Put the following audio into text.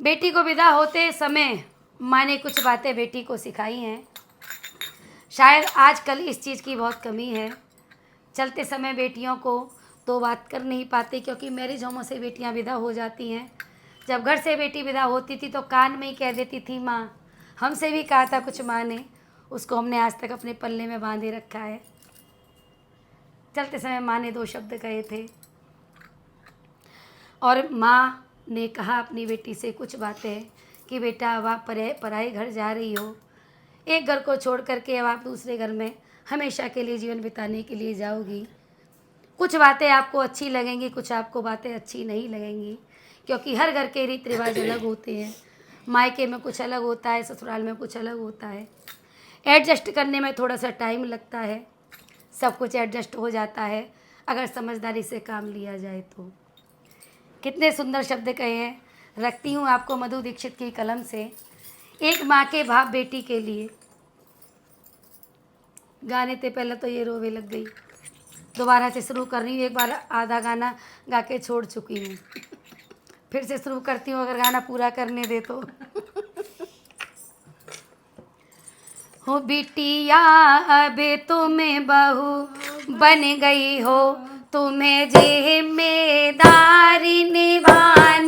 बेटी को विदा होते समय माँ ने कुछ बातें बेटी को सिखाई हैं। शायद आजकल इस चीज़ की बहुत कमी है। चलते समय बेटियों को तो बात कर नहीं पाते, क्योंकि मैरिज होमों से बेटियां विदा हो जाती हैं। जब घर से बेटी विदा होती थी तो कान में ही कह देती थी माँ। हमसे भी कहा था कुछ माँ ने, उसको हमने आज तक अपने पल्ले में बांधे रखा है। चलते समय माँ ने 2 शब्द कहे थे और माँ ने कहा अपनी बेटी से कुछ बातें कि बेटा अब आप पराए घर जा रही हो, एक घर को छोड़ करके अब आप दूसरे घर में हमेशा के लिए जीवन बिताने के लिए जाओगी। कुछ बातें आपको अच्छी लगेंगी, कुछ आपको बातें अच्छी नहीं लगेंगी, क्योंकि हर घर के रीति रिवाज अलग होते हैं। मायके में कुछ अलग होता है, ससुराल में कुछ अलग होता है। एडजस्ट करने में थोड़ा सा टाइम लगता है, सब कुछ एडजस्ट हो जाता है अगर समझदारी से काम लिया जाए तो। कितने सुंदर शब्द कहे हैं। रखती हूँ आपको मधु दीक्षित की कलम से, एक माँ के भाव बेटी के लिए। गाने से पहले तो ये रोवे लग गई, दोबारा से शुरू कर रही हूँ। एक बार आधा गाना गा के छोड़ चुकी हूँ, फिर से शुरू करती हूँ अगर गाना पूरा करने दे तो। हो बिटिया अब तुम्हें बहू बन गई हो, तुम्हें जिम्मेदारी निभानी